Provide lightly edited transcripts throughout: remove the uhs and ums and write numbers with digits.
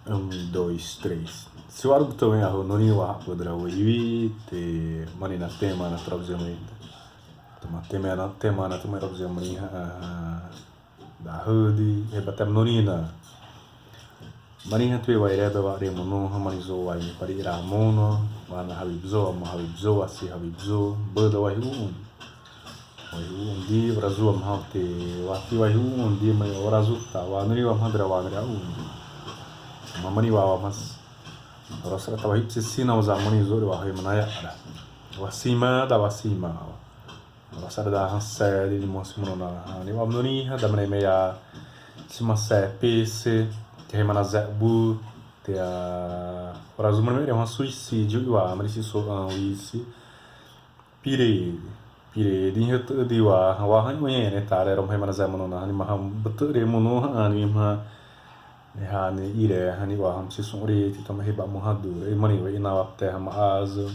Dois, três. Se o árbitro também a noni wa podrá ouvir te manina tema na tradução ainda. Toma tema na toma tradução manina da hudi e batem nonina. Manina tu vai reda va re mono hamanizo vai me pari ra mono wana habibzo asi habibzo bada vai di brazu am haute wati vai di mai orazu ta wa noni wa madra wa gra mamani wa mas rasa ta wahip sina wa zamani zori wa hay manaya ada wasima da wasima rasa da hansa di mosimo na ni wa noni da mane meia sima se pese que é manazabu te a orazu mane é um suicídio wa mari si so isi pire di hetu di wa han ne tare rom hay manazamu na ni maham beture mono ani ma hani ire hani wa ham si sumri ti toma heba mohadu e mani wa ina wa terra ma azo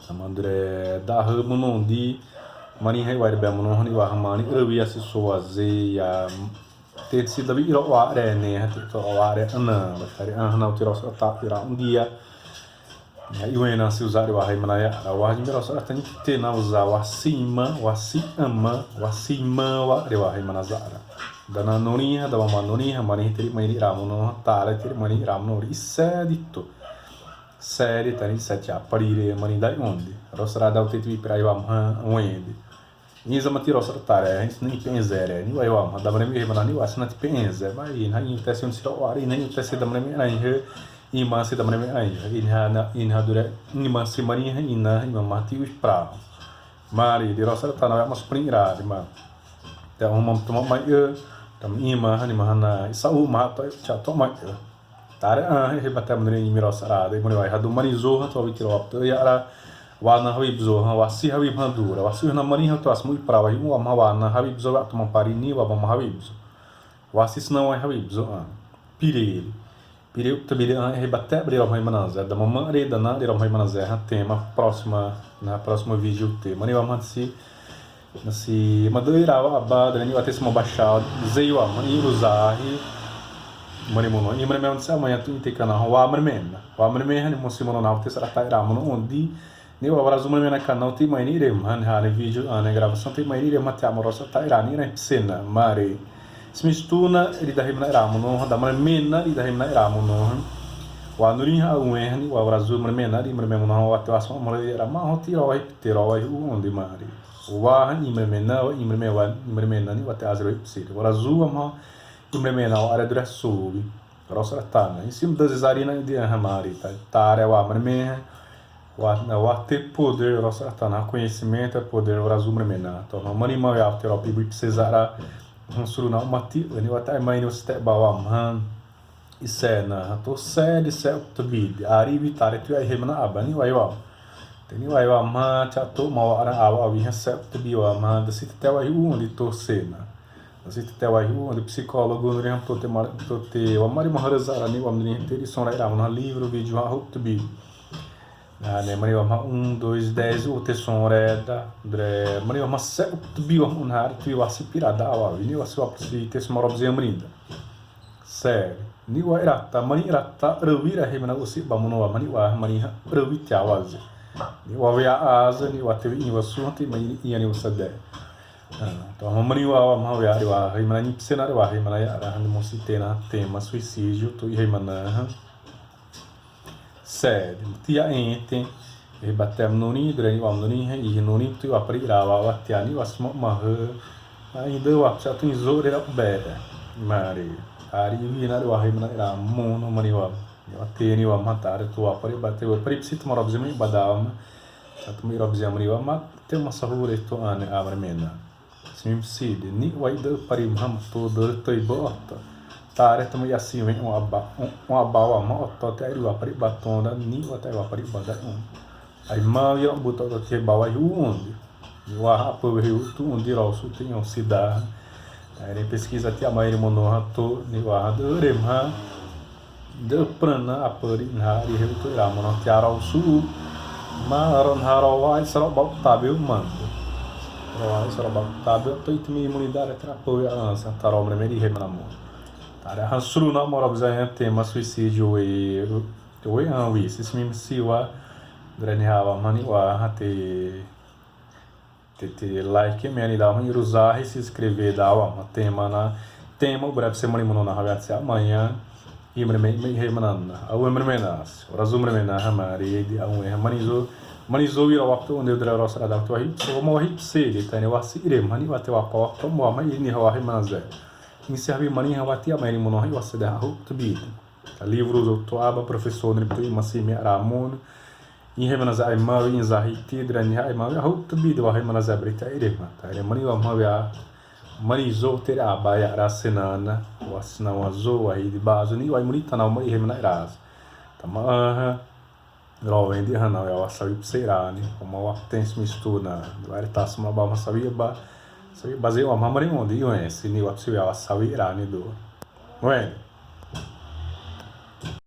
amandre da mono di mani hay wa be mono hani wa mani rewi asi so aze ya te si da iro wa re ne hati to wa re ana batari ana o tiro ta ira dia ya iwena si usar wa hay mana ya wa jimi ro sa tan te na usa wa sima wa re wa hay mana zara dana noniha da mama noniha mani tiri mani ramono tale tiri mani ramono isse ditto seri tani sete apparire mani dai onde rosra da uteti per aiwa onde niza mati rosra tare ni penzere ni aiwa ma da mani mani wasna ti penze vai na intenção se ro ari na intenção da mani ai he ma se da mani ai in ha dure ni ma se mani ina mati us pra mari di rosra tana mas pringra di ma da umam toma mai tam ima hani mahana isau mata cha toma tare he batam ni mirosara de moni vai hadu mani zoha to vitiro apto ya ara wana habib zoha wasi habib handura wasi na mani to asmu pra vai uma wana habib zoha toma parini wa mama habib wasi não é habib zoha pire to bire he batam bire vai manaza da mama re da na re vai manaza tema na próxima vídeo te mani vai mansi nasi madoirawa abada ni watesimo baixado zeiwa mani uzahi mani mono ni mani mesmo se amanhã tu intekana wa marmena ni mosimo na te será taira mono onde ni wa brazu mani canal ti mani re man ha vídeo ana gravação ti mani re mate amorosa taira ni na cena mare smistuna ri da himna ra mono da marmena ri da himna ra mono wa nuri ha ueni wa brazu marmena ri marmena no wa te asma mari ra ma hoti ro vai onde mare wa imremena ni wate azro psir ora zua ma imremena ara dura subi rosa tana em cima das zarina de hamari tare wa mreme wa te poder rosa tana conhecimento é poder ora zumremena to ma mani ma ya terapi bi psezara suruna mati ni wate mai no ste bawa man isena to sed se tobid ari vitare tu ai hemna abani wa teni vai wa ma chato ma ara awa vi recept bi wa ma da sit te wa onde torcena da sit te wa onde psicólogo no rem to te wa mari maharazara ni wa mni te son ra na livro vídeo ha to bi na ne mari wa ma 1 2 10 o te son ra da dre mari wa ma se to bi wa un har tu wa si pirada awa vi ni wa so si te smoro bzemrinda sério ni wa irata mani irata ravira hemna usi bamuno wa mani ravitya wazi ni wa ya aza ni wa tevi ni wa sunti mai ni wa sade to mani wa ma wa ya wa himana ni psena wa himana ya ra han mositena tema suicídio to himana sed tia ente e batem noni dreni wa noni e noni tu apri ra wa tiani wa smo ma ainda wa chato in zore ra bere mari ari vi na wa himana ra mono mani wa teni wa matare tu apari bate wa pripsit morabzemi badam atmi robzemi wa mat te masahur to ane amarmena sim sid ni wa ida parimham to dor to ibota tare to yasi wen um aba wa ma to te ri wa pari batonda ni wa te wa pari bada ai ma yo buto to te bawa onde wa apo rio tu onde rosu tem um cidade aí pesquisa te a maioria monorato ni wa doremha de prana apari hari hetu ramana tiara su maron harawa isra tabil mando rawa isra tabil to itmi imunidade tra apoio a santa romre meri remamo Tare hasru na morabza tema suicídio e oi esse siwa drani hawa mani wa hate like meni da mani usar e se inscrever da uma tema o breve semana imuno na havertse amanhã imreme remanana au imremenas razumremena hamari di au manizo ira waktu onde dra rosra da to hi so mo hi se de tane wasi ire mani wate wa pa to mo ma ini hawa remanazé inservi mani hawati amani imuno hi wasada hu tbi livros o toaba professor ne tu masimi ramon in remanazé ai ma in zahiti drani ai ma hu tbi de wa remanazé brita ire ma ta ire mani wa ma ya manizo ter abaya rasenana wasna wazo ai de bazo ni wai munita na mari remana ras tama rovendi hana ya wasabi pseirani uma watens mistuna vai tas uma ba masabi ba sabi baze uma mari onde eu esse ni wasabi wasabi irani do não é